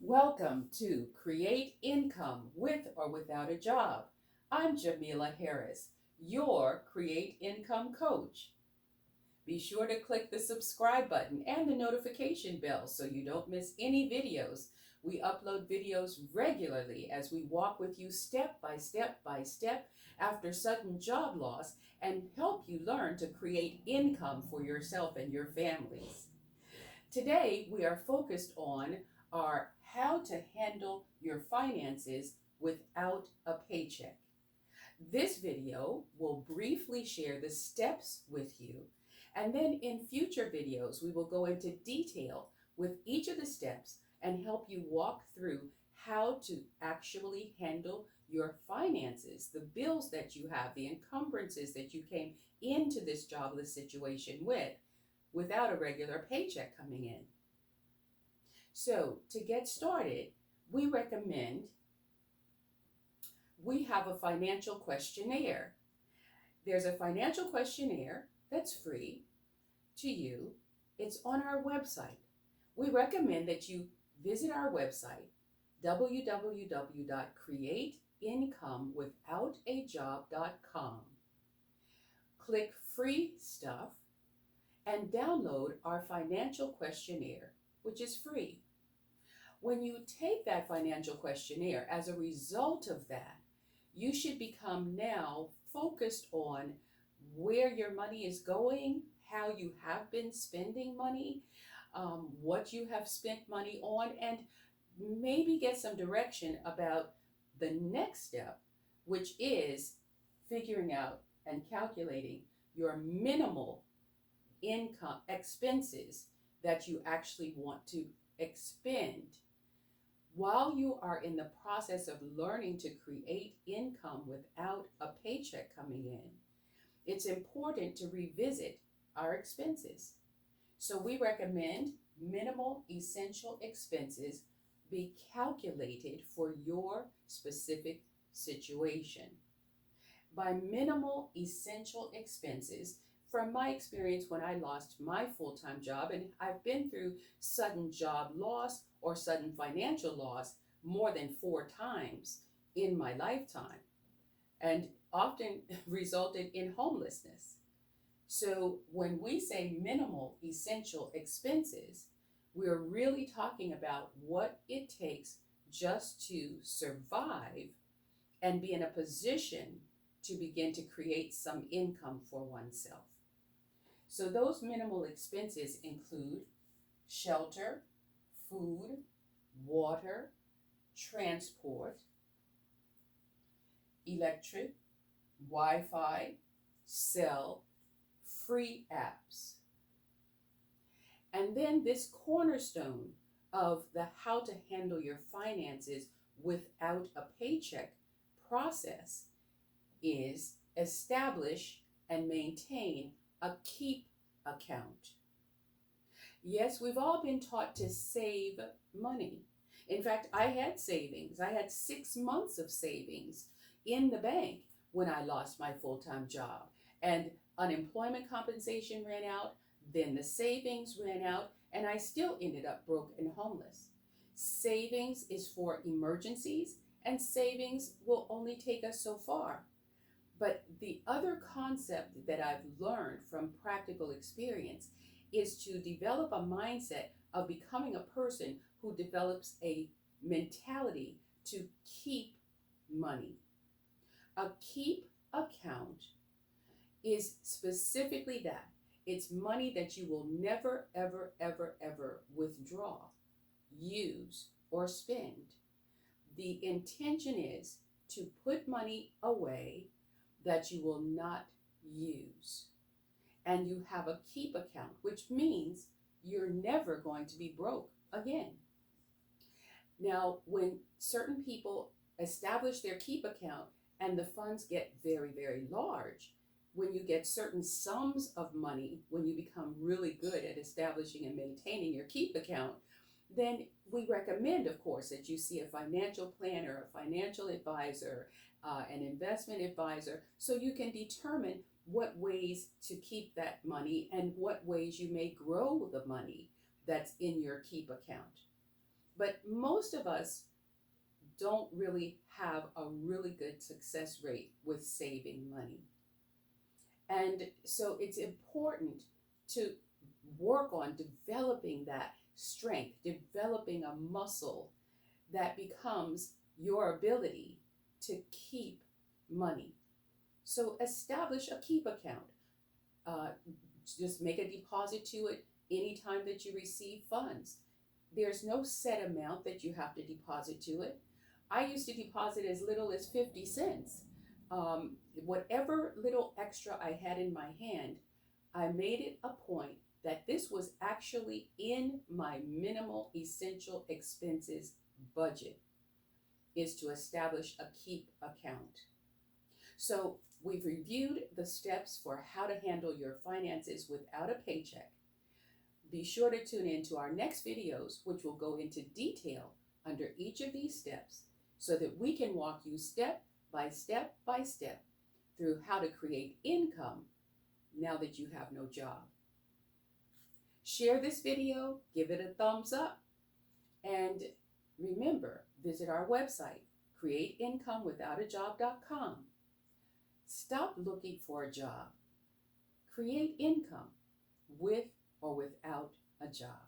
Welcome to Create Income with or Without a Job. I'm Jamila Harris, your Create Income coach. Be sure to click the subscribe button and the notification bell so you don't miss any videos. We upload videos regularly as we walk with you step by step by step after sudden job loss and help you learn to create income for yourself and your families. Today, we are focused on our how to handle your finances without a paycheck. This video will briefly share the steps with you, and then in future videos, we will go into detail with each of the steps and help you walk through how to actually handle your finances, the bills that you have, the encumbrances that you came into this jobless situation with without a regular paycheck coming in. So to get started, we recommend we have a financial questionnaire. There's a financial questionnaire that's free to you. It's on our website. We recommend that you visit our website, www.createincomewithoutajob.com. Click free stuff and download our financial questionnaire, which is free. When you take that financial questionnaire, as a result of that, you should become now focused on where your money is going, how you have been spending money, what you have spent money on, and maybe get some direction about the next step, which is figuring out and calculating your minimal income expenses that you actually want to expend. While you are in the process of learning to create income without a paycheck coming in, it's important to revisit our expenses. So we recommend minimal essential expenses be calculated for your specific situation. By minimal essential expenses, from my experience when I lost my full-time job, and I've been through sudden job loss or sudden financial loss more than 4 times in my lifetime, and often resulted in homelessness. So when we say minimal essential expenses, we're really talking about what it takes just to survive and be in a position to begin to create some income for oneself. So those minimal expenses include shelter, food, water, transport, electric, Wi-Fi, cell, free apps. And then this cornerstone of the how to handle your finances without a paycheck process is establish and maintain a keep account. Yes, we've all been taught to save money. In fact, I had savings. I had 6 months of savings in the bank when I lost my full-time job. And unemployment compensation ran out, then the savings ran out, and I still ended up broke and homeless. Savings is for emergencies, and savings will only take us so far. But the other concept that I've learned from practical experience is to develop a mindset of becoming a person who develops a mentality to keep money. A keep account is specifically that. It's money that you will never, ever, ever, ever withdraw, use, or spend. The intention is to put money away that you will not use. And you have a keep account, which means you're never going to be broke again. Now, when certain people establish their keep account and the funds get very, very large, when you get certain sums of money, when you become really good at establishing and maintaining your keep account, then we recommend, of course, that you see a financial planner, a financial advisor, an investment advisor, so you can determine what ways to keep that money and what ways you may grow the money that's in your keep account. But most of us don't really have a really good success rate with saving money. And so it's important to work on developing that strength, developing a muscle that becomes your ability to keep money. So establish a keep account. Uh, just make a deposit to it anytime that you receive funds. There's no set amount that you have to deposit to it. I used to deposit as little as 50 cents. Whatever little extra I had in my hand, I made it a point that this was actually in my minimal essential expenses budget, is to establish a keep account. So we've reviewed the steps for how to handle your finances without a paycheck. Be sure to tune in to our next videos, which will go into detail under each of these steps so that we can walk you step by step by step through how to create income now that you have no job. Share this video, give it a thumbs up, and remember, visit our website, createincomeWithoutaJob.com. Stop looking for a job. Create income with or without a job.